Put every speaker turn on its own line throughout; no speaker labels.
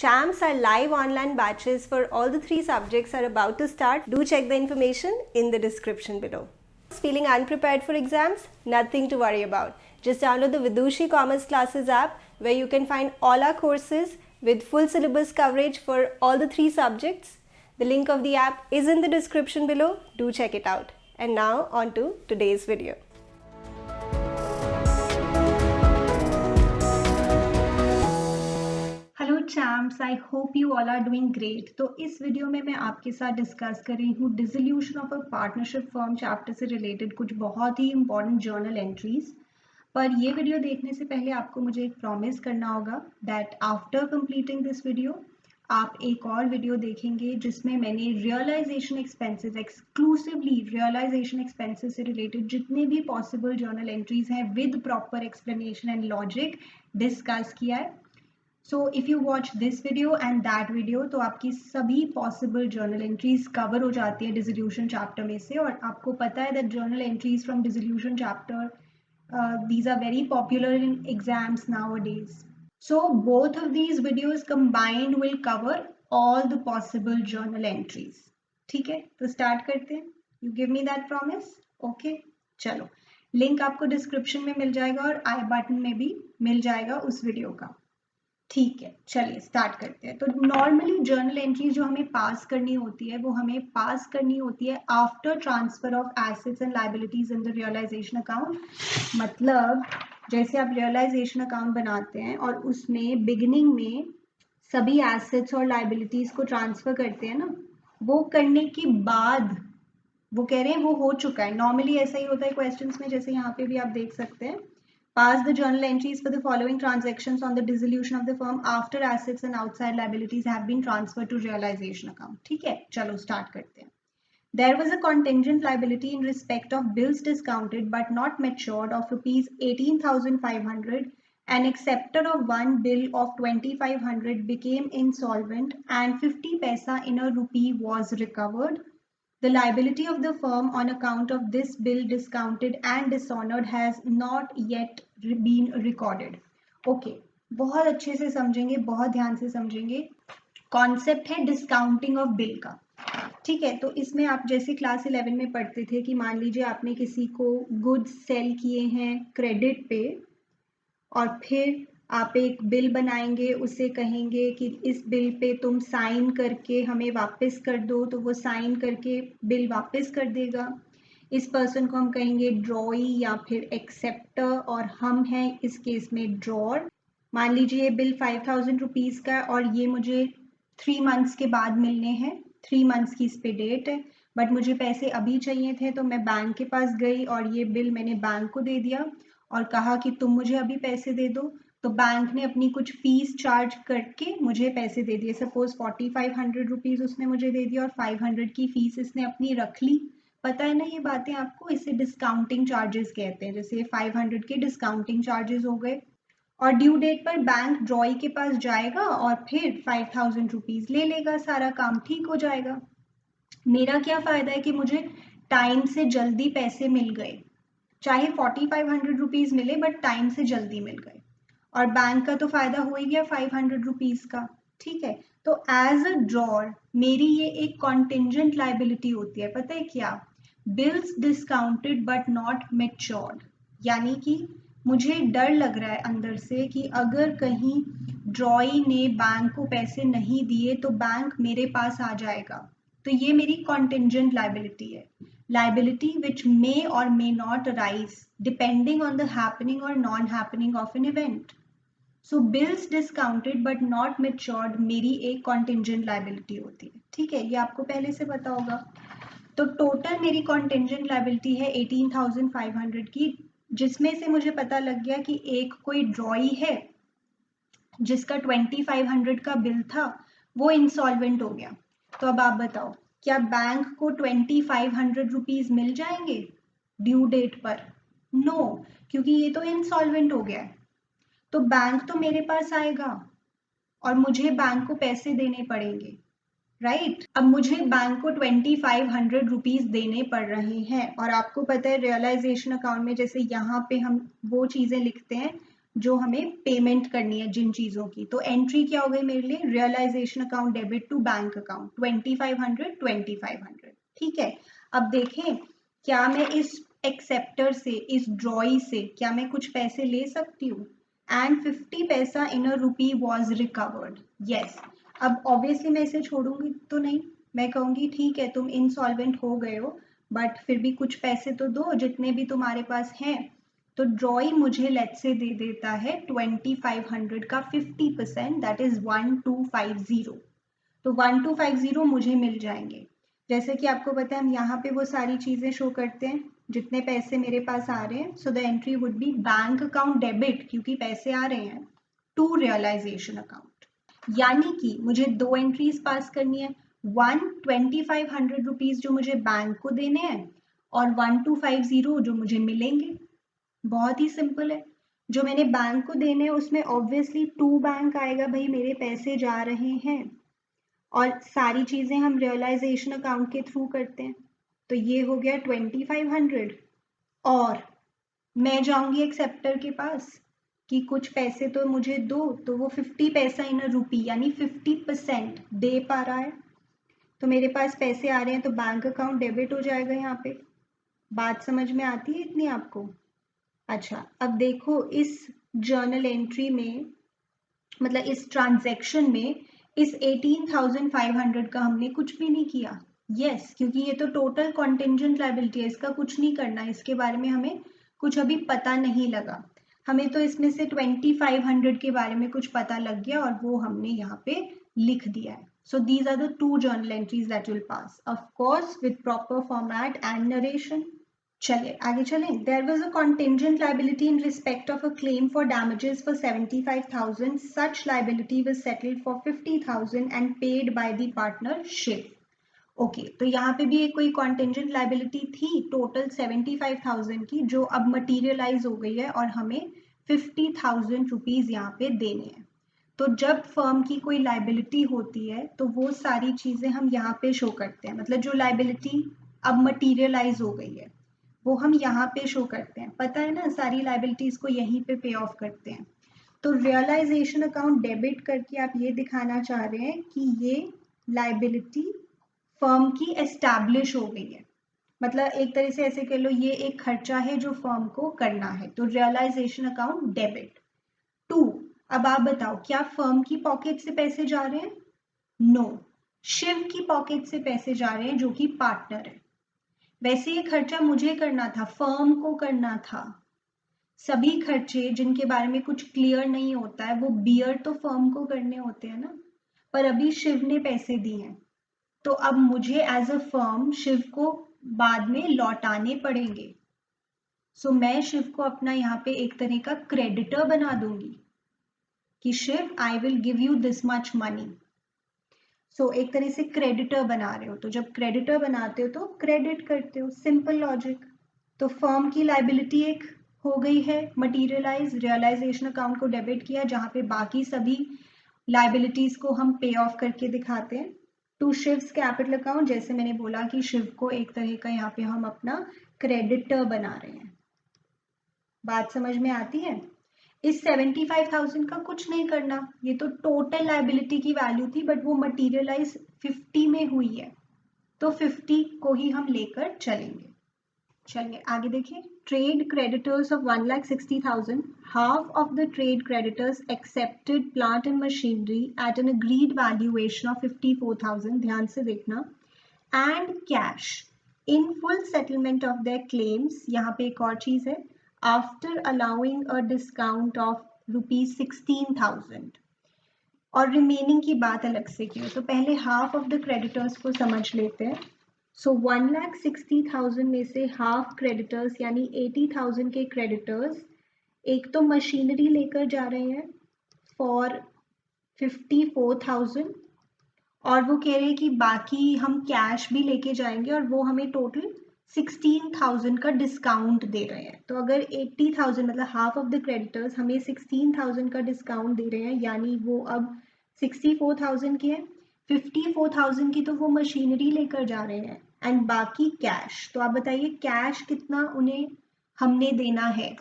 CHAMS are live online batches for all the 3 subjects are about to start. Do check the information in the description below. Feeling unprepared for exams? Nothing to worry about. Just download the Vidushi Commerce Classes app where you can find all our courses with full syllabus coverage for all the 3 subjects. The link of the app is in the description below. Do check it out. And now on to today's video.
Hello champs, I hope you all are doing great. तो इस video में मैं आपके साथ discuss कर रही हूँ dissolution of a partnership firm chapter से रिलेटेड कुछ बहुत ही इंपॉर्टेंट जर्नल एंट्रीज। पर ये वीडियो देखने से पहले आपको मुझे एक प्रॉमिस करना होगा that after completing this video आप एक और वीडियो देखेंगे जिसमें मैंने realisation expenses, exclusively realisation expenses से रिलेटेड जितने भी पॉसिबल जर्नल एंट्रीज हैं with proper explanation and logic discuss किया है। So if you watch this video and that video तो आपकी सभी पॉसिबल जर्नल एंट्रीज कवर हो जाती है डिसोल्यूशन चैप्टर में से। और आपको पता है that journal entries from dissolution chapter these are very popular in exams nowadays. So both of these videos combined will cover all the possible journal entries. ठीक है, तो स्टार्ट करते हैं। You give me that promise? Okay, चलो, link आपको description में मिल जाएगा और आई बटन में भी मिल जाएगा उस वीडियो का। ठीक है, चलिए स्टार्ट करते हैं। तो नॉर्मली जर्नल एंट्रीज जो हमें पास करनी होती है वो हमें पास करनी होती है after transfer of assets and liabilities in the realisation account. मतलब जैसे आप रियलाइजेशन अकाउंट बनाते हैं और उसमें बिगिनिंग में सभी एसेट्स और लायबिलिटीज को ट्रांसफर करते हैं ना, वो करने के बाद वो कह रहे हैं वो हो चुका है। नॉर्मली ऐसा ही होता है क्वेश्चंस में, जैसे यहाँ पे भी आप देख सकते हैं, pass the journal entries for the following transactions on the dissolution of the firm after assets and outside liabilities have been transferred to realization account। ठीक है, चलो स्टार्ट करते हैं। There was a contingent liability in respect of bills discounted but not matured of rupees 18,500. An acceptor of one bill of 2,500 became insolvent and 50 paisa in a rupee was recovered. The liability of the firm on account of this bill discounted and dishonored has not yet been recorded. Okay, बहुत अच्छे से समझेंगे, बहुत ध्यान से समझेंगे। Concept है discounting of bill का। ठीक है, तो इसमें आप जैसे क्लास 11 में पढ़ते थे कि मान लीजिए आपने किसी को गुड्स सेल किए हैं क्रेडिट पे और फिर आप एक बिल बनाएंगे, उसे कहेंगे कि इस बिल पे तुम साइन करके हमें वापस कर दो, तो वो साइन करके बिल वापस कर देगा। इस पर्सन को हम कहेंगे ड्रॉई या फिर एक्सेप्टर और हम हैं इस केस में ड्रॉर। मान लीजिए ये बिल 5,000 रुपीज़ का और ये मुझे 3 मंथ्स के बाद मिलने हैं, 3 मंथ्स की इस पे डेट है, बट मुझे पैसे अभी चाहिए थे तो मैं बैंक के पास गई और ये बिल मैंने बैंक को दे दिया और कहा कि तुम मुझे अभी पैसे दे दो। तो बैंक ने अपनी कुछ फीस चार्ज करके मुझे पैसे दे दिए। सपोज 4,500 रुपीज़ उसने मुझे दे दिया और 500 की फीस इसने अपनी रख ली। पता है ना ये बातें आपको, इसे डिस्काउंटिंग चार्जेस कहते हैं। जैसे 500 के डिस्काउंटिंग चार्जेस हो गए और ड्यू डेट पर बैंक ड्रॉई के पास जाएगा और फिर 5,000 रुपीज़ ले लेगा, सारा काम ठीक हो जाएगा। मेरा क्या फ़ायदा है कि मुझे टाइम से जल्दी पैसे मिल गए, चाहे 4,500 रुपीज़ मिले बट टाइम से जल्दी मिल गए, और बैंक का तो फायदा हो ही गया 500 रुपीज़ का। ठीक है, तो एज अ ड्रॉर मेरी ये एक कॉन्टिंजेंट लाइबिलिटी होती है। पता है क्या? Bills discounted but not matured. यानी कि मुझे डर लग रहा है अंदर से कि अगर कहीं ड्रॉई ने बैंक को पैसे नहीं दिए तो बैंक मेरे पास आ जाएगा, तो ये मेरी कॉन्टिंजेंट लाइबिलिटी है। liability which may or may not arise depending on the happening or non-happening of an event. So bills discounted but not matured मेरी एक contingent liability होती है। ठीक है, ये आपको पहले से पता होगा। तो टोटल मेरी contingent liability है 18,500 की, जिसमें से मुझे पता लग गया कि एक कोई ड्रॉई है जिसका 2,500 का बिल था, वो इंसॉल्वेंट हो गया। तो अब आप बताओ, क्या बैंक को 2,500 रुपीज़ मिल जाएंगे ड्यू डेट पर? नो, क्योंकि ये तो इंसॉल्वेंट हो गया है। तो बैंक तो मेरे पास आएगा और मुझे बैंक को पैसे देने पड़ेंगे, राइट? अब मुझे बैंक को 2,500 रुपीज़ देने पड़ रहे हैं और आपको पता है रियलाइजेशन अकाउंट में जैसे यहाँ पे हम वो चीज़ें लिखते हैं जो हमें पेमेंट करनी है जिन चीज़ों की। तो एंट्री क्या हो गई मेरे लिए, realisation account debit to bank account 2500 ठीक है। अब देखें क्या मैं इस एक्सेप्टर से, इस ड्रॉई से क्या मैं कुछ पैसे ले सकती हूँ। एंड 50 पैसा इन अ रुपी वॉज रिकवर्ड, यस। अब ऑब्वियसली मैं इसे छोड़ूंगी तो नहीं, मैं कहूँगी ठीक है तुम इंसॉल्वेंट हो गए हो बट फिर भी कुछ पैसे तो दो जितने भी तुम्हारे पास हैं। तो ड्रॉई मुझे लेट से दे देता है 2500 का 50%, दैट इज 1250। तो 1250 मुझे मिल जाएंगे। जैसे कि आपको पता है हम यहाँ पे वो सारी चीज़ें शो करते हैं जितने पैसे मेरे पास आ रहे हैं। सो the entry would B bank account debit, क्योंकि पैसे आ रहे हैं, टू रियलाइजेशन अकाउंट। यानी कि मुझे दो एंट्रीज पास करनी है, 2500 रुपीज जो मुझे बैंक को देने हैं और 1250 जो मुझे मिलेंगे। बहुत ही सिंपल है। जो मैंने बैंक को देने हैं उसमें ऑब्वियसली टू बैंक आएगा, भाई मेरे पैसे जा रहे हैं और सारी चीज़ें हम रियलाइजेशन अकाउंट के थ्रू करते हैं। तो ये हो गया 2500 और मैं जाऊंगी एक्सेप्टर के पास कि कुछ पैसे तो मुझे दो, तो वो 50 पैसा इन अ रुपी यानी 50% दे पा रहा है। तो मेरे पास पैसे आ रहे हैं तो बैंक अकाउंट डेबिट हो जाएगा यहाँ पे। बात समझ में आती है इतनी आपको? अच्छा अब देखो इस जर्नल एंट्री में, मतलब इस ट्रांजैक्शन में इस 18,500 का हमने कुछ भी नहीं किया। यस, क्योंकि ये तो टोटल कॉन्टिंजेंट लायबिलिटी है, इसका कुछ नहीं करना, इसके बारे में हमें कुछ अभी पता नहीं लगा। हमें तो इसमें से 2500 के बारे में कुछ पता लग गया और वो हमने यहाँ पे लिख दिया है। So these are the two journal entries that will pass, of course with proper format and narration. चलिए आगे चलें। There was a contingent liability in respect of a claim for damages for 75,000. Such liability was settled for 50,000 and paid by the partner Shiv. Okay, तो यहाँ पे भी एक कोई contingent liability थी टोटल 75,000 की, जो अब मटीरियलाइज हो गई है और हमें 50,000 रुपीज यहाँ पे देने हैं। तो जब फर्म की कोई लायबिलिटी होती है तो वो सारी चीजें हम यहाँ पे शो करते हैं, मतलब जो लायबिलिटी अब मटीरियलाइज हो गई है वो हम यहाँ पे शो करते हैं। पता है ना, सारी लायबिलिटीज को यहीं पे पे ऑफ करते हैं। तो रियलाइजेशन अकाउंट डेबिट करके आप ये दिखाना चाह रहे हैं कि ये लायबिलिटी फर्म की एस्टैब्लिश हो गई है, मतलब एक तरह से ऐसे कह लो ये एक खर्चा है जो फर्म को करना है। तो रियलाइजेशन अकाउंट डेबिट टू। अब आप बताओ क्या फर्म की पॉकेट से पैसे जा रहे हैं? नो, शिव की पॉकेट से पैसे जा रहे हैं जो कि पार्टनर है। वैसे ये खर्चा मुझे करना था, फर्म को करना था। सभी खर्चे जिनके बारे में कुछ क्लियर नहीं होता है वो बियर तो फर्म को करने होते हैं ना, पर अभी शिव ने पैसे दिए हैं तो अब मुझे एज अ फर्म शिव को बाद में लौटाने पड़ेंगे। सो मैं शिव को अपना यहाँ पे एक तरह का क्रेडिटर बना दूंगी कि शिव I will give you this much money. So एक तरह से क्रेडिटर बना रहे हो, तो जब क्रेडिटर बनाते हो तो क्रेडिट करते हो, सिंपल लॉजिक। तो फर्म की लायबिलिटी एक हो गई है मटीरियलाइज, रियलाइजेशन अकाउंट को डेबिट किया जहाँ पे बाकी सभी लायबिलिटीज को हम पे ऑफ करके दिखाते हैं टू शिव्स कैपिटल अकाउंट। जैसे मैंने बोला कि शिव को एक तरह का यहाँ पे हम अपना क्रेडिटर बना रहे हैं। बात समझ में आती है? इस 75,000 का कुछ नहीं करना, ये तो टोटल लायबिलिटी की वैल्यू थी बट वो मटीरियलाइज 50 में हुई है, तो 50 को ही हम लेकर चलेंगे। चलिए आगे देखिए। Trade creditors of 1,60,000, half of the trade creditors accepted plant and machinery at N agreed valuation of 54,000, ध्यान से देखना, and cash in full settlement of their claims. यहाँ पे एक और चीज है, after allowing a discount of ₹16,000, और रिमेनिंग की बात अलग से की। तो पहले हाफ ऑफ द क्रेडिटर्स को समझ लेते हैं। सो 1,60,000 में से हाफ क्रेडिटर्स यानी 80,000 के क्रेडिटर्स एक तो मशीनरी लेकर जा रहे हैं फॉर 54,000, और वो कह रहे हैं कि बाकी हम कैश भी लेके जाएंगे और वो हमें टोटल 16,000 का डिस्काउंट दे रहे हैं। तो अगर 80,000 मतलब हाफ ऑफ द क्रेडिटर्स हमें 16,000 का डिस्काउंट दे रहे हैं, यानी वो अब 64,000 के हैं। 54,000 की तो वो मशीनरी लेकर जा रहे हैं एंड बाकी कैश। तो आप बताइए कैश कितना उन्हें हमने देना है?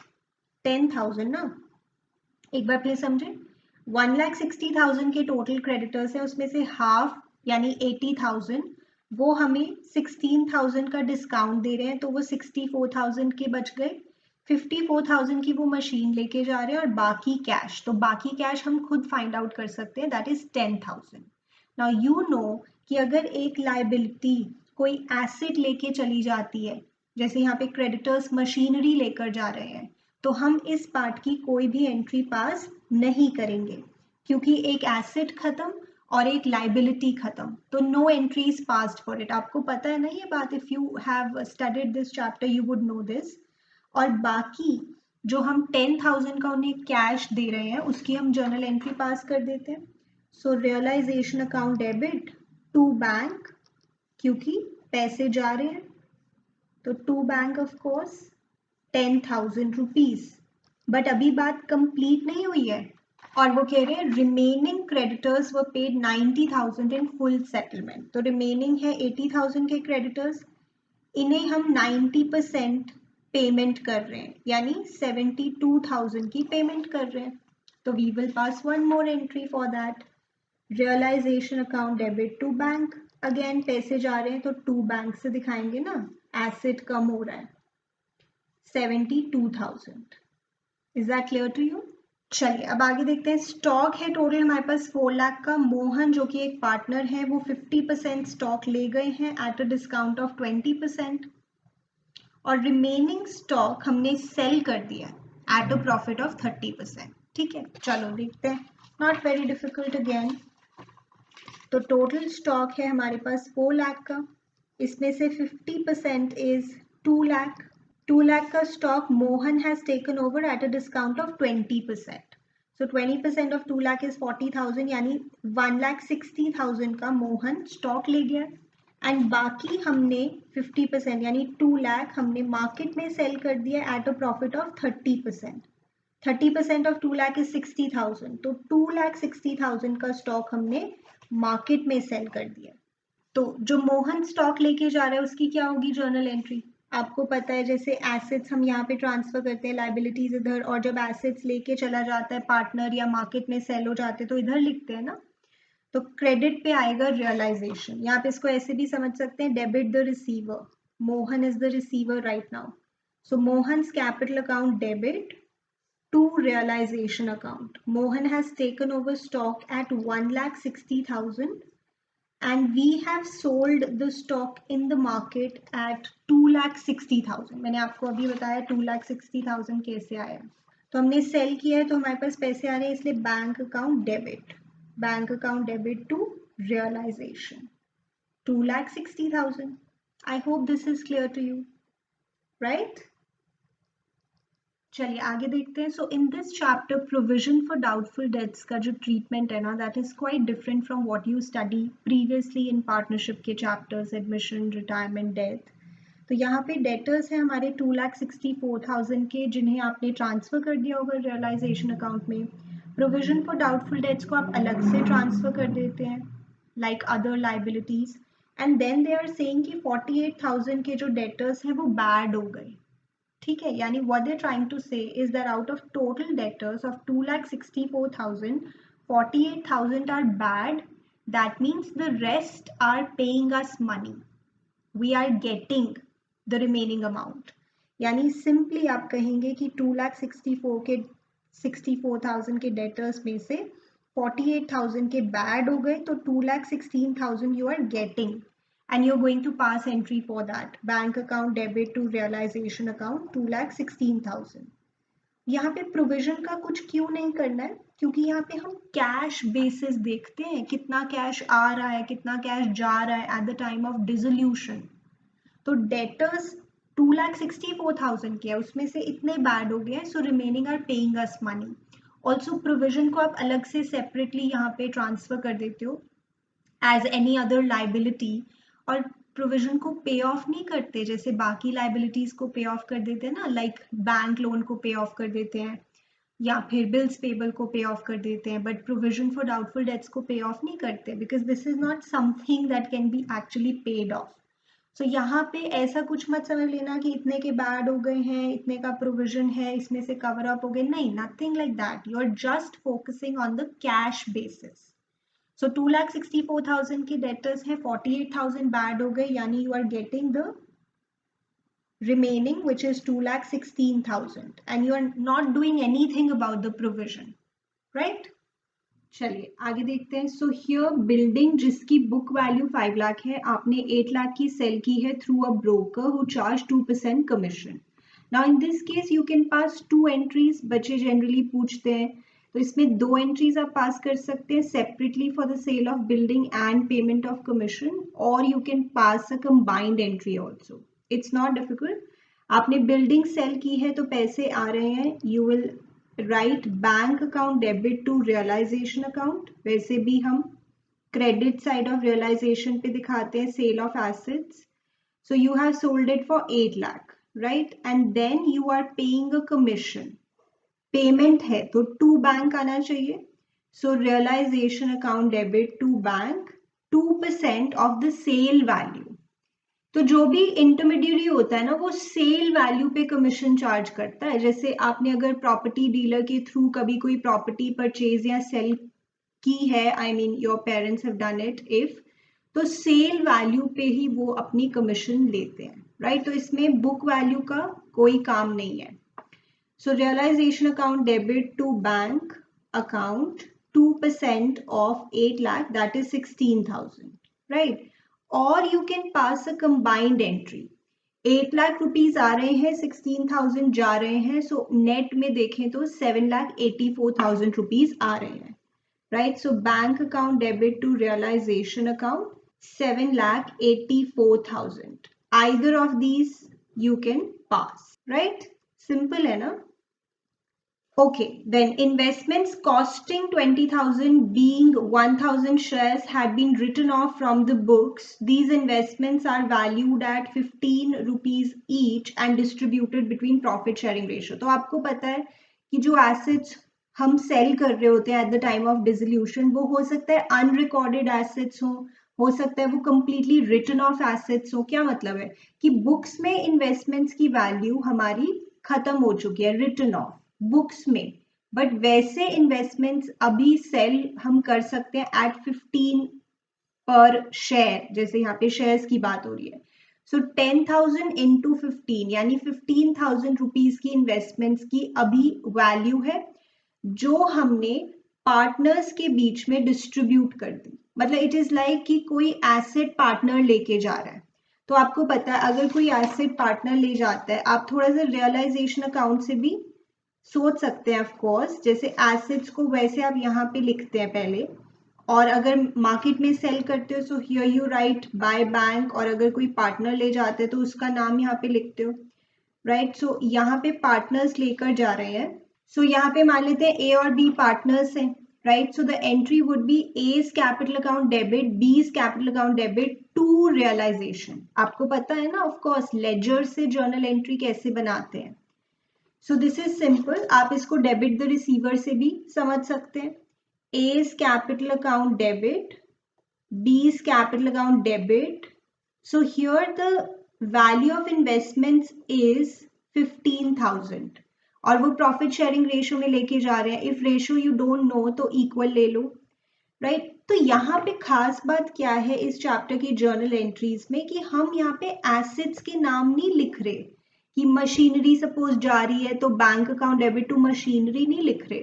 10,000 ना। एक बार फिर समझे, 1,60,000 के टोटल क्रेडिटर्स है, उसमें से हाफ यानी 80,000 वो हमें 16,000 का डिस्काउंट दे रहे हैं, तो वो 64,000 के बच गए। 54,000 की वो मशीन लेके जा रहे हैं और बाकी कैश, तो बाकी कैश हम खुद फाइंड आउट कर सकते हैं, that is 10,000। Now you know कि अगर एक लाइबिलिटी कोई एसेट लेके चली जाती है, जैसे यहाँ पे क्रेडिटर्स मशीनरी लेकर जा रहे हैं, तो हम इस पार्ट की कोई भी एंट्री पास नहीं करेंगे, क्योंकि एक एसेट खत्म और एक लाइबिलिटी खत्म, तो no entries passed for it. आपको पता है ना ये बात, if you have studied this chapter you would know this. और बाकी जो हम 10,000 का उन्हें कैश दे रहे हैं उसकी हम जर्नल एंट्री पास कर देते हैं। So realisation account debit to bank, क्योंकि पैसे जा रहे हैं, तो to bank of course 10,000 rupees. But अभी बात कंप्लीट नहीं हुई है, और वो कह रहे हैं remaining creditors were paid 90,000 in full settlement. तो रिमेनिंग है 80,000 के क्रेडिटर्स, इन्हें हम 90% पेमेंट कर रहे हैं, यानी 72,000 की पेमेंट कर रहे हैं। तो we will pass one more entry for that, realisation account debit to bank. Again पैसे जा रहे हैं तो टू बैंक से दिखाएंगे ना, एसेट कम हो रहा है, 72,000। Is that clear to you? चलिए अब आगे देखते हैं। स्टॉक है टोटल हमारे पास 4 लाख का। मोहन जो कि एक पार्टनर है वो 50% स्टॉक ले गए हैं एट अ डिस्काउंट ऑफ 20%, और रिमेनिंग स्टॉक हमने सेल कर दिया एट अ प्रॉफिट ऑफ 30%। ठीक है, चलो देखते हैं, नॉट वेरी डिफिकल्ट अगेन। तो टोटल स्टॉक है हमारे पास 4 लाख का, इसमें से 50% इज 2 लाख। 2 lakh का stock Mohan has taken over at a discount of 20%। So 20% of 2 lakh is 40,000, यानी 1,60,000 का मोहन स्टॉक ले गया, एंड बाकी हमने 50% यानी 2 lakh हमने मार्केट में सेल कर दिया at a profit of 30%। 30% of 2 lakh is 60,000, तो 2,60,000 का स्टॉक हमने मार्केट में सेल कर दिया। तो जो मोहन स्टॉक लेके जा रहा है उसकी क्या होगी जर्नल एंट्री? आपको पता है जैसे एसेट्स हम यहाँ पे ट्रांसफर करते हैं, लाइबिलिटीज इधर, और जब एसेट्स लेके चला जाता है पार्टनर या मार्केट में सेल हो जाते हैं तो इधर लिखते हैं ना। तो क्रेडिट पे आएगा रियलाइजेशन, यहाँ पे इसको ऐसे भी समझ सकते हैं, debit the receiver, Mohan is the receiver right now, so Mohan's capital account debit to realization account. Mohan has taken over stock at 1,60,000 and we have sold the stock in the market at 2,60,000. मैंने आपको अभी बताया 2,60,000 कैसे आया। तो हमने cell किया है तो हमारे पास पैसे आ रहे हैं, इसलिए bank account debit to realisation 2,60,000. I hope this is clear to you, right? चलिए आगे देखते हैं। So in this chapter provision for doubtful debts का जो ट्रीटमेंट है ना, that is quite different from what you study previously in partnership के chapters, admission, retirement, death. तो यहाँ पे डेटर्स हैं हमारे 2,64,000 के, जिन्हें आपने ट्रांसफर कर दिया होगा रियलाइजेशन अकाउंट में। प्रोविजन फॉर डाउटफुल डेट्स को आप अलग से ट्रांसफर कर देते हैं like other liabilities, and then they are saying कि 48,000 के जो डेटर्स हैं वो बैड हो गए। ठीक है, यानी what they're trying to say is that out of total debtors of 2,64,000, 48,000 are bad. That means the rest are paying us money. We are getting the remaining amount. यानी simply आप कहेंगे कि 2,64,000 के debtors में से 48,000 के bad हो गए, तो 2,16,000 you are getting. And you're going to pass entry for that. Bank account debit to realization account 2,16,000. यहाँ पे प्रोविजन का कुछ क्यों नहीं करना है, क्योंकि यहाँ पे हम कैश बेसिस देखते हैं, कितना कैश आ रहा है कितना कैश जा रहा है at the time of dissolution. तो डेटर्स 2,64,000 के है, उसमें से इतने बैड हो गए, so remaining are paying us money. Also provision को आप अलग से सेपरेटली यहाँ पे ट्रांसफर कर देते हो एज एनी अदर लाइबिलिटी, और प्रोविजन को पे ऑफ नहीं करते जैसे बाकी लाइबिलिटीज को पे ऑफ कर देते हैं ना, लाइक बैंक लोन को पे ऑफ कर देते हैं या फिर बिल्स पेबल को पे ऑफ कर देते हैं, but provision for doubtful debts को पे ऑफ नहीं करते, because this is not something that can be actually paid off. So यहाँ पे ऐसा कुछ मत समझ लेना कि इतने के बैड हो गए हैं, इतने का प्रोविजन है, इसमें से कवर अप हो गए, नहीं, nothing like that. You are just focusing on the cash basis. So 2,64,000 के डेटर्स हैं, 48,000 बैड हो गए, यानी you are getting the remaining, which is 2,16,000, and you are not doing anything about the provision, right? चलिए आगे देखते हैं. So here building जिसकी बुक वैल्यू 5 लाख है, आपने 8 लाख की सेल की है through a broker who charge 2% commission. Now in this case you can pass 2 entries. बच्चे जनरली पूछते हैं, तो इसमें 2 एंट्रीज आप पास कर सकते हैं separately for the sale of building and payment of commission, और you can pass a combined entry also. It's not difficult. आपने बिल्डिंग सेल की है तो पैसे आ रहे हैं, you will write bank account debit to realisation account. वैसे भी हम क्रेडिट साइड ऑफ रियलाइजेशन पे दिखाते हैं sale of assets. So you have sold it for 8 lakh, right, and then you are paying a commission. Payment है तो to bank आना चाहिए. So realisation account debit to bank 2% of the sale value. तो जो भी इंटरमीडिएरी होता है ना, वो सेल वैल्यू पे कमीशन चार्ज करता है. जैसे आपने अगर प्रॉपर्टी डीलर के थ्रू कभी कोई प्रॉपर्टी परचेज या सेल की है, I mean your parents have done it, if, तो सेल वैल्यू पे ही वो अपनी कमीशन लेते हैं, राइट. तो इसमें बुक वैल्यू का कोई काम नहीं है. So realisation account debit to bank account 2% of 8 lakh, that is 16,000, right. और you can pass a combined entry. 8 lakh rupees आ रहे हैं, 16,000 जा रहे हैं, सो नेट में देखें तो 7,84,000 रुपीज आ रहे हैं, right. So bank account debit to realisation account 7,84,000. Either of these you can pass, right. Simple है ना. Okay, then investments costing 20,000 being 1,000 shares had been written off from the books. These investments are valued at 15 rupees each and distributed between profit sharing ratio. तो आपको पता है कि जो assets हम sell कर रहे होते हैं at the time of dissolution, वो हो सकता है unrecorded assets हो सकता है वो completely written off assets हो. क्या मतलब है कि books में investments की value हमारी खत्म हो चुकी है, written off बुक्स में, बट वैसे इन्वेस्टमेंट्स अभी सेल हम कर सकते हैं एट 15 पर शेयर, जैसे यहाँ पे शेयर्स की बात हो रही है. सो 10,000 इंटू 15 यानी 15,000 रुपीज की इन्वेस्टमेंट्स की अभी वैल्यू है, जो हमने पार्टनर्स के बीच में डिस्ट्रीब्यूट कर दी. मतलब इट इज लाइक कि कोई एसेट पार्टनर लेके जा रहा है. तो आपको पता है अगर कोई एसेट पार्टनर ले जाता है, आप थोड़ा सा रियलाइजेशन अकाउंट से भी सोच सकते हैं. ऑफ कोर्स जैसे एसेट्स को वैसे आप यहाँ पे लिखते हैं पहले, और अगर मार्केट में सेल करते हो so here you right by bank, और अगर कोई पार्टनर ले जाते हैं तो उसका नाम यहाँ पे लिखते हो, राइट. सो यहाँ पे पार्टनर्स लेकर जा रहे हैं. सो यहाँ पे मान लेते हैं ए और बी पार्टनर्स हैं, right. So the entry would be A's capital account debit B's capital account debit to realisation. आपको पता है ना ऑफ कोर्स लेजर से जर्नल एंट्री कैसे बनाते हैं. So this is simple. आप इसको डेबिट द रिसीवर से भी समझ सकते हैं. A's capital account debit, B's capital account debit. So here the value of investments is 15,000 और वो प्रॉफिट शेयरिंग रेशियो में लेके जा रहे हैं. If ratio you don't know तो इक्वल ले लो, राइट. तो यहाँ पे खास बात क्या है इस चैप्टर की जर्नल एंट्रीज में कि हम यहाँ पे एसेट्स के नाम नहीं लिख रहे कि मशीनरी सपोज जा रही है तो bank account debit to machinery नहीं लिख रहे,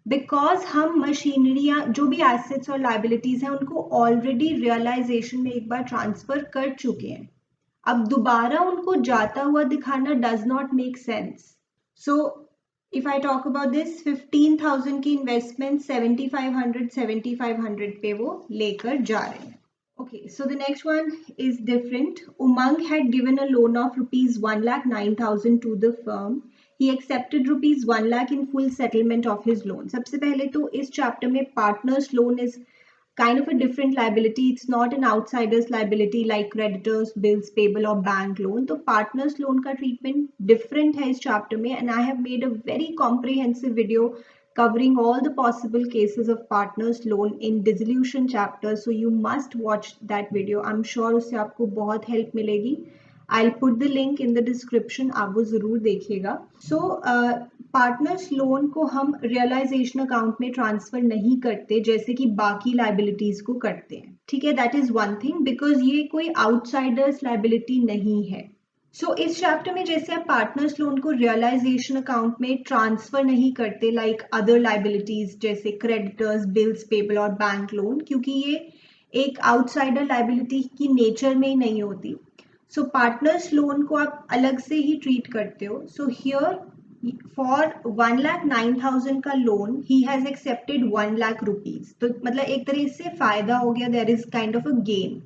बिकॉज हम मशीनरी या जो भी एसेट्स और लाइबिलिटीज हैं उनको ऑलरेडी रियलाइजेशन में एक बार ट्रांसफर कर चुके हैं. अब दोबारा उनको जाता हुआ दिखाना does not make sense. So if I talk about this 15,000 की इन्वेस्टमेंट 7,500 पे वो लेकर जा रहे हैं. Okay, so the next one is different. Umang had given a loan of rupees 1,09,000 to the firm. He accepted rupees 1 lakh in full settlement of his loan. सबसे पहले तो इस चैप्टर में partners loan is kind of a different liability. It's not an outsider's liability like creditors, bills payable or bank loan. तो partners loan का treatment different है इस chapter में, and I have made a very comprehensive video covering all the possible cases of partners loan in dissolution chapter, so you must watch that video. I'm sure उससे आपको बहुत help मिलेगी. I'll put the link in the description, आप वो ज़रूर देखिएगा. So partners loan को हम रियलाइजेशन अकाउंट में ट्रांसफर नहीं करते जैसे कि बाकी लाइबिलिटीज को करते हैं, ठीक है. That is one thing, because ये कोई आउटसाइडर्स लाइबिलिटी नहीं है. सो इस चैप्टर में जैसे आप पार्टनर्स लोन को रियलाइजेशन अकाउंट में ट्रांसफर नहीं करते लाइक अदर लाइबिलिटीज जैसे क्रेडिटर्स, बिल्स पेबल और बैंक लोन, क्योंकि ये एक आउटसाइडर लाइबिलिटी की नेचर में ही नहीं होती. सो पार्टनर्स लोन को आप अलग से ही ट्रीट करते हो. सो हियर फॉर 1,09,000 का लोन ही हैज एक्सेप्टेड 1 लाख रुपीज. तो मतलब एक तरह से फायदा हो गया, there is kind of a gain.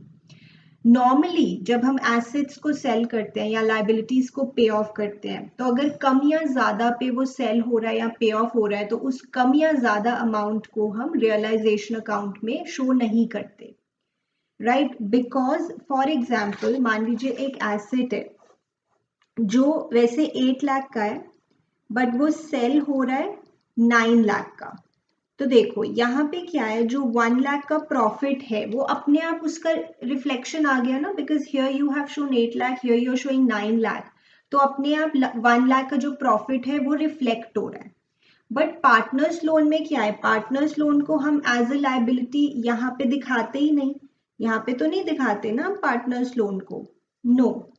Normally जब हम एसेट्स को सेल करते हैं या लाइबिलिटीज को पे ऑफ करते हैं, तो अगर कम या ज्यादा पे वो सेल हो रहा है या पे ऑफ हो रहा है, तो उस कम या ज्यादा अमाउंट को हम रियलाइजेशन अकाउंट में शो नहीं करते, राइट. बिकॉज फॉर एग्जाम्पल मान लीजिए एक एसेट है जो वैसे 8 लाख का है बट वो सेल हो रहा है 9 लाख का. तो देखो यहाँ पे क्या है, जो 1 लाख का प्रॉफिट है वो अपने आप उसका रिफ्लेक्शन आ गया ना, because here you have shown 8 lakh, here you are showing 9 lakh. तो अपने आप 1 लाख का जो प्रॉफिट है वो रिफ्लेक्ट हो रहा है. बट पार्टनर्स लोन में क्या है, पार्टनर्स लोन को हम एज अ लाइबिलिटी यहाँ पे दिखाते ही नहीं. यहाँ पे तो नहीं दिखाते ना हम पार्टनर्स लोन को, नो,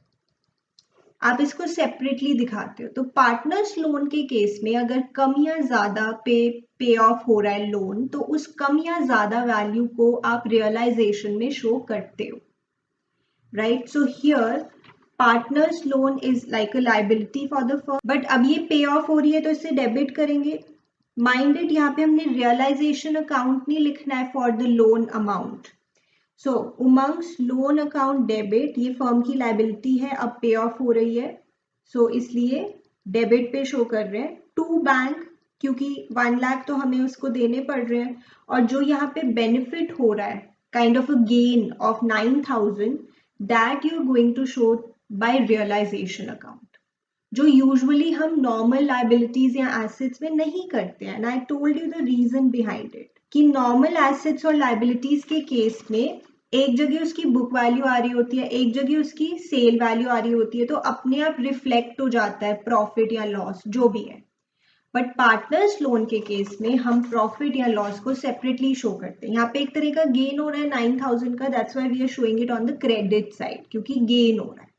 आप इसको सेपरेटली दिखाते हो. तो पार्टनर्स लोन के केस में अगर कम या ज्यादा पे ऑफ हो रहा है लोन, तो उस कम या ज्यादा वैल्यू को आप रियलाइजेशन में शो करते हो, right. So here partners loan is like a liability for the firm, but अब ये पे ऑफ हो रही है तो इसे डेबिट करेंगे. माइंडेड यहाँ पे हमने रियलाइजेशन अकाउंट नहीं लिखना है for the loan amount. So Umang's loan account debit, ये फर्म की लाइबिलिटी है, अब पे ऑफ हो रही है, सो इसलिए डेबिट पे शो कर रहे हैं. टू बैंक, क्योंकि 1 लाख तो हमें उसको देने पड़ रहे हैं, और जो यहाँ पे बेनिफिट हो रहा है kind of a gain of 9,000, that you are going to show by realisation account, जो यूजुअली हम नॉर्मल लाइबिलिटीज या एसेट्स में नहीं करते हैं. And I told you the reason behind it, कि नॉर्मल एसेट्स और लाइबिलिटीज के केस में एक जगह उसकी बुक वैल्यू आ रही होती है, एक जगह उसकी सेल वैल्यू आ रही होती है, तो अपने आप रिफ्लेक्ट हो जाता है प्रॉफिट या लॉस जो भी है. बट पार्टनर्स लोन के केस में हम प्रॉफिट या लॉस को सेपरेटली शो करते हैं. यहाँ पे एक तरह का गेन हो रहा है 9,000 का, that's why we are showing it on the credit side, क्योंकि गेन हो रहा है,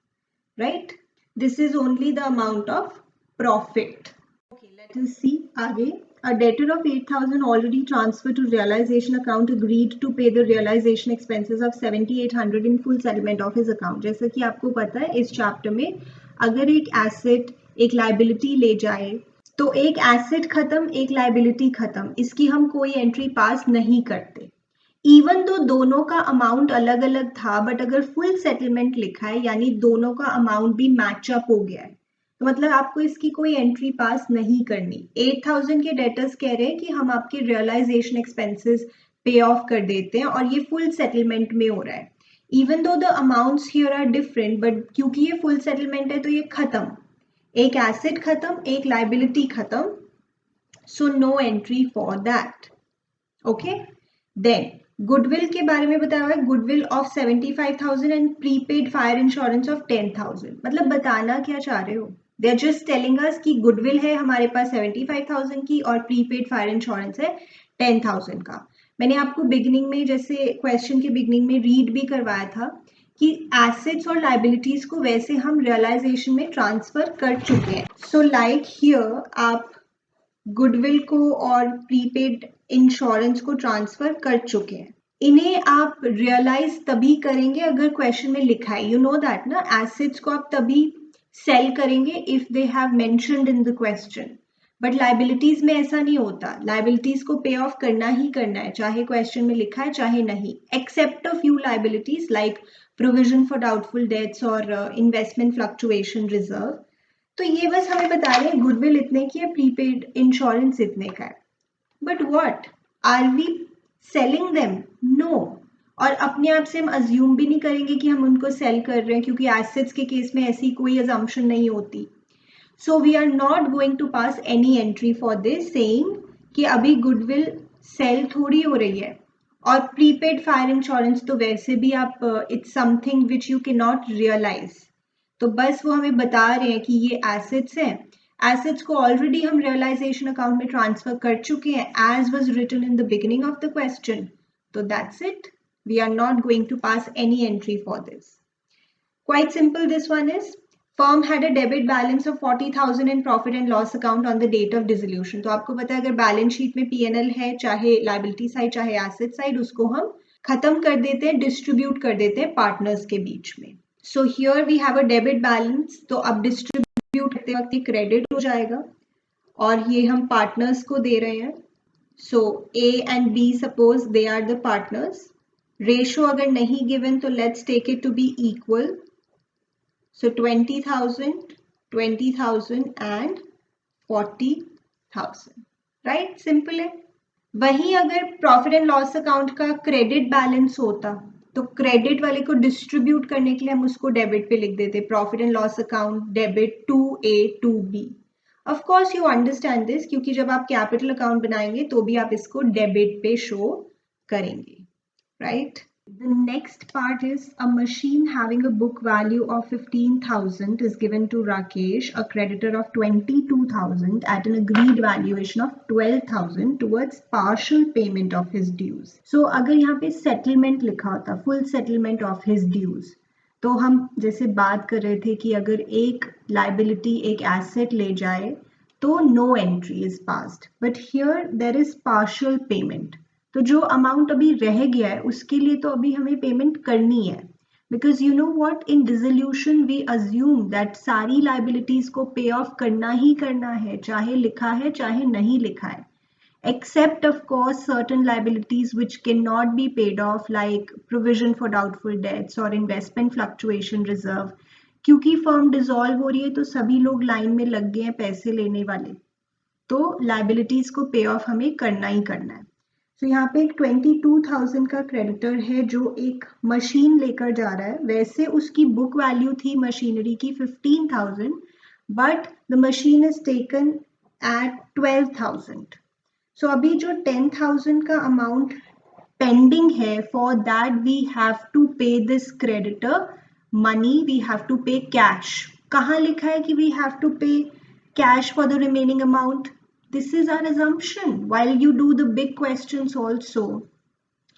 right. This is only the amount of profit. Okay, let us see आगे. A debtor of 8,000 already transferred to realization account agreed to pay the realization expenses of 7,800 in full settlement of his account. जैसा कि आपको पता है इस chapter में अगर एक एसेट एक लाइबिलिटी ले जाए, तो एक एसेट खत्म एक लाइबिलिटी खत्म, इसकी हम कोई एंट्री पास नहीं करते. इवन तो दोनों का अमाउंट अलग अलग था, बट अगर फुल सेटलमेंट लिखा है यानी दोनों का अमाउंट भी मैचअप हो गया है, तो मतलब आपको इसकी कोई एंट्री पास नहीं करनी. 8,000 के डेटर्स कह रहे हैं कि हम आपके रियलाइजेशन एक्सपेंसेस पे ऑफ कर देते हैं और ये फुल सेटलमेंट में हो रहा है. Even though the amounts here are different, but क्योंकि ये फुल सेटलमेंट है तो ये खत्म, एक एसेट खत्म एक लाइबिलिटी खत्म, so no entry for that. Okay, then goodwill के बारे में बताया हुआ है, goodwill of 75,000 and prepaid fire insurance of 10,000. मतलब बताना क्या चाह रहे हो, they are just telling us कि गुडविल है हमारे पास 75,000 की और प्रीपेड फायर इंश्योरेंस है 10,000 का. मैंने आपको बिगिनिंग में, जैसे क्वेश्चन के बिगिनिंग में रीड भी करवाया था कि एसेट्स और लाइबिलिटीज को वैसे हम रियलाइजेशन में ट्रांसफर कर चुके हैं. सो लाइक हियर आप गुडविल को और प्रीपेड इंश्योरेंस को ट्रांसफर कर चुके हैं. इन्हें आप रियलाइज तभी करेंगे अगर क्वेश्चन में लिखा है, यू नो दैट ना, एसेट्स को आप तभी सेल करेंगे if they have mentioned in the question. But liabilities में ऐसा नहीं होता, लाइबिलिटीज को पे ऑफ करना ही करना है, चाहे क्वेश्चन में लिखा है चाहे नहीं, except a few liabilities like provision for doubtful debts और इन्वेस्टमेंट फ्लक्चुएशन रिजर्व. तो ये बस हमें बता रहे हैं गुडविल इतने की है, प्रीपेड इंश्योरेंस इतने का है. But what are we selling them? No. और अपने आप से हम अज्यूम भी नहीं करेंगे कि हम उनको सेल कर रहे हैं, क्योंकि एसेट्स के केस में ऐसी कोई अजम्पशन नहीं होती. So we are not going to pass any entry for this, saying कि अभी गुडविल सेल थोड़ी हो रही है, और प्रीपेड फायर इंश्योरेंस तो वैसे भी आप it's something which you can not realise, तो बस वो हमें बता रहे हैं कि ये एसेट्स हैं, एसेट्स को ऑलरेडी हम रियलाइजेशन अकाउंट में ट्रांसफर कर चुके हैं as was written in the beginning of the question, तो that's it, we are not going to pass any entry for this. Quite simple this one is. Firm had a debit balance of 40,000 in profit and loss account on the date of dissolution. तो आपको पता है अगर balance sheet में P&L है, चाहे liability side चाहे asset side, उसको हम खत्म कर देते हैं, डिस्ट्रीब्यूट कर देते हैं पार्टनर्स के बीच में. So here we have a debit balance, तो अब डिस्ट्रीब्यूट करते वक्त ये क्रेडिट हो जाएगा और ये हम पार्टनर्स को दे रहे हैं. So A and B suppose they are the partners. Ratio अगर नहीं गिवन तो let's take it to be equal. So 20,000, 20,000 and 40,000, right? Simple है. वहीं अगर प्रॉफिट एंड लॉस अकाउंट का क्रेडिट बैलेंस होता तो क्रेडिट वाले को डिस्ट्रीब्यूट करने के लिए हम उसको डेबिट पे लिख देते, profit and loss account debit to A to B. Of course you understand this, क्योंकि जब आप कैपिटल अकाउंट बनाएंगे तो भी आप इसको डेबिट पे शो करेंगे, right? The next part is a machine having a book value of 15,000 is given to Rakesh, a creditor of 22,000 at an agreed valuation of 12,000 towards partial payment of his dues. So अगर यहाँ पे settlement लिखा होता, full settlement of his dues, तो हम जैसे बात कर रहे थे कि अगर एक liability एक asset ले जाए तो no entry is passed, but here there is partial payment. तो जो अमाउंट अभी रह गया है उसके लिए तो अभी हमें पेमेंट करनी है, because you know what, in dissolution we assume that सारी लाइबिलिटीज को पे ऑफ करना ही करना है, चाहे लिखा है चाहे नहीं लिखा है, except of course certain liabilities which cannot be paid off like provision for doubtful debts or investment fluctuation reserve. क्योंकि फर्म डिसॉल्व हो रही है तो सभी लोग लाइन में लग गए हैं पैसे लेने वाले, तो लाइबिलिटीज को पे ऑफ हमें करना ही करना है. तो यहाँ पे एक 22,000 का क्रेडिटर है जो एक मशीन लेकर जा रहा है. वैसे उसकी बुक वैल्यू थी मशीनरी की 15,000, but the machine is taken at 12,000. सो अभी जो 10,000 का अमाउंट पेंडिंग है, for that we have to pay this creditor money, we have to pay cash. कहाँ लिखा है कि we have to pay cash for the remaining amount? This is our assumption while you do the big questions also.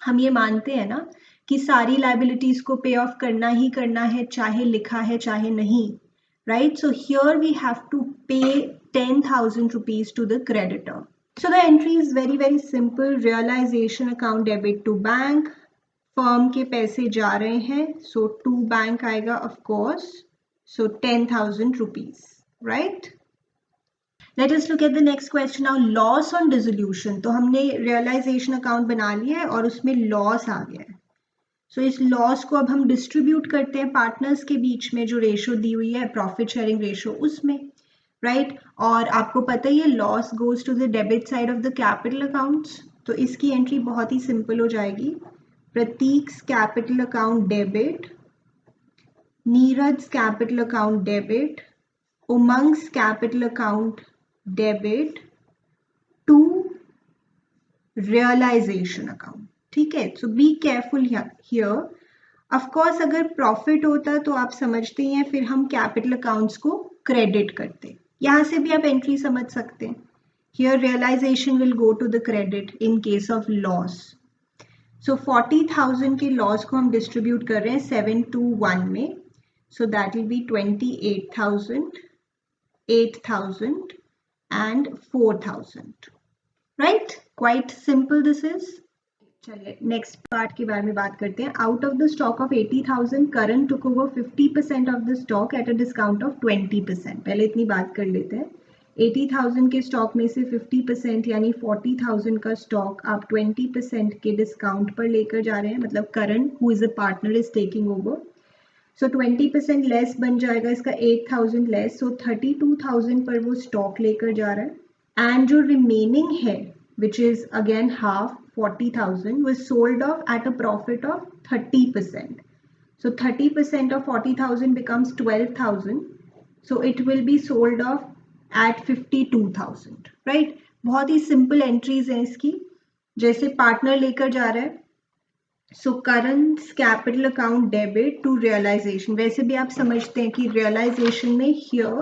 हम ये मानते हैं ना कि सारी liabilities को pay off करना ही करना है, चाहे लिखा है चाहे नहीं, right? So here we have to pay 10,000 rupees to the creditor. So the entry is very very simple. Realization account debit to bank. Firm के पैसे जा रहे हैं, so to bank आएगा of course. So 10,000 rupees, right? Let us look at the next question now. Loss on dissolution. तो हमने realization account बना लिया है और उसमें loss आ गया है. So इस loss को अब हम distribute करते हैं partners के बीच में, जो ratio दी हुई है profit sharing ratio उसमें, right? और आपको पता ही है loss goes to the debit side of the capital accounts. तो इसकी entry बहुत ही simple हो जाएगी. प्रतीक्स capital account debit, Neeraj capital account debit, Umang's capital account debit to realization account. ठीक है, so be careful here. Of course अगर profit होता तो आप समझते हैं, फिर हम capital accounts को credit करते. यहाँ से भी आप entry समझ सकते हैं. Here realization will go to the credit in case of loss. So 40,000 के loss को हम distribute कर रहे हैं 7 to 1 में. So that will be 28,000, 8,000 and 4,000, right? Quite simple this is. चलिए next part के बारे में बात करते हैं. Out of the stock of 80,000, Karan took over 50% of the stock at a discount of 20%. पहले इतनी बात कर लेते हैं. 80,000 के स्टॉक में से 50% यानी 40,000 का स्टॉक आप 20% के डिस्काउंट पर लेकर जा रहे हैं, मतलब Karan who is a partner is taking over. So 20% less बन जाएगा इसका 8,000 लेस, सो 32,000 पर वो स्टॉक लेकर जा रहा है. एंड जो रिमेनिंग है which is again half 40,000 was sold off at a profit of 30%. So 30% of 40,000 becomes 12,000. So it will be sold off at 52,000, right? बहुत ही सिंपल एंट्रीज हैं इसकी। जैसे पार्टनर लेकर जा रहा है, सो current capital account debit to realisation. वैसे भी आप समझते हैं कि रियलाइजेशन में हियर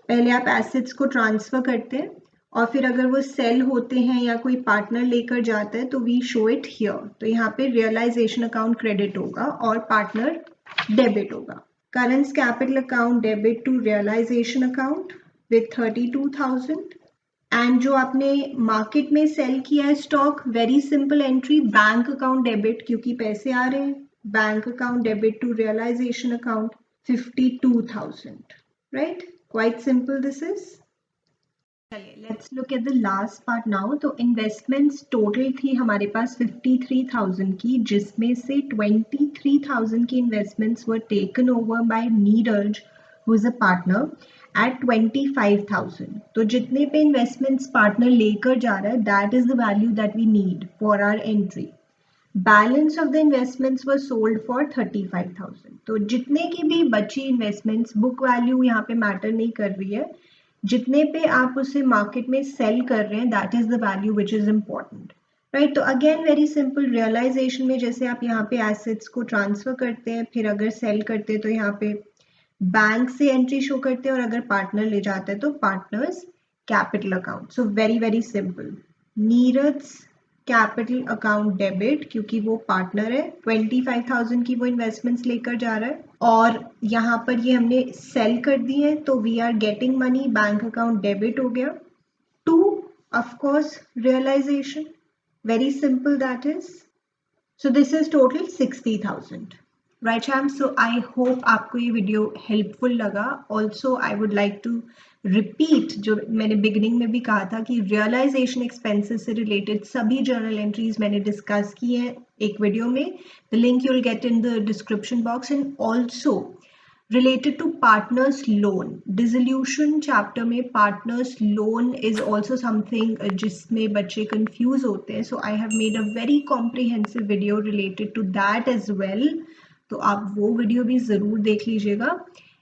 पहले आप एसेट्स को ट्रांसफर करते हैं और फिर अगर वो सेल होते हैं या कोई पार्टनर लेकर जाता है तो वी शो इट हियर। तो यहाँ पे रियलाइजेशन अकाउंट क्रेडिट होगा और पार्टनर डेबिट होगा। Current capital account debit to realisation account with 32,000। And जो आपने मार्केट में सेल किया है stock, very simple entry, bank account debit, क्योंकि पैसे आ रहे हैं, bank account debit to realisation account 52,000, right? Quite simple this is. चलिए let's look at the last part now. तो इन्वेस्टमेंट्स टोटल थी हमारे पास 53,000 की, जिसमें से 23,000 की investments were taken over by Neeraj who is a partner eight 25,000। तो जितने पे इन्वेस्टमेंट्स पार्टनर लेकर जा रहा है, that is the value that we need for our entry. Balance of the investments were sold for 35,000। तो जितने की भी बची इन्वेस्टमेंट्स, बुक वैल्यू यहाँ पे मैटर नहीं कर रही है, जितने पे आप उसे मार्केट में सेल कर रहे हैं, that is the value which is important, right? तो अगेन वेरी सिंपल, रियलाइजेशन में जैसे आप यहाँ पे एसेट्स को ट्रांसफर करते हैं, फिर अगर सेल करते हैं तो यहाँ पे बैंक से एंट्री शो करते हैं, और अगर पार्टनर ले जाते हैं तो partners capital account. So very very simple, Neeraj capital account debit, क्योंकि वो पार्टनर है, 25,000 की वो इन्वेस्टमेंट्स लेकर जा रहा है और यहाँ पर ये हमने सेल कर दी है तो we are getting money, bank account debit हो गया। To of course realisation, very simple that is. So this is total 60,000, right शैम? सो आई होप आपको ये वीडियो हेल्पफुल लगा। Also I would like to repeat जो मैंने beginning में भी कहा था कि रियलाइजेशन एक्सपेंसेस से रिलेटेड सभी जर्नल एंट्रीज मैंने डिस्कस की हैं एक वीडियो में। The link you will get in the description box. And also related to partners loan, dissolution chapter में partners loan is also something जिसमें बच्चे confuse होते हैं, so I have made a very comprehensive video related to that as well, तो आप वो video भी ज़रूर देख लीजिएगा।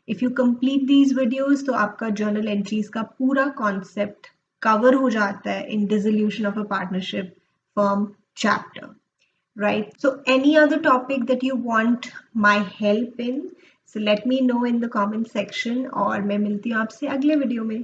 If you complete these videos तो आपका journal entries का पूरा concept cover हो जाता है in dissolution of a partnership firm chapter, right? So any other topic that you want my help in, so let me know in the comment section, और मैं मिलती हूँ आपसे अगले वीडियो में।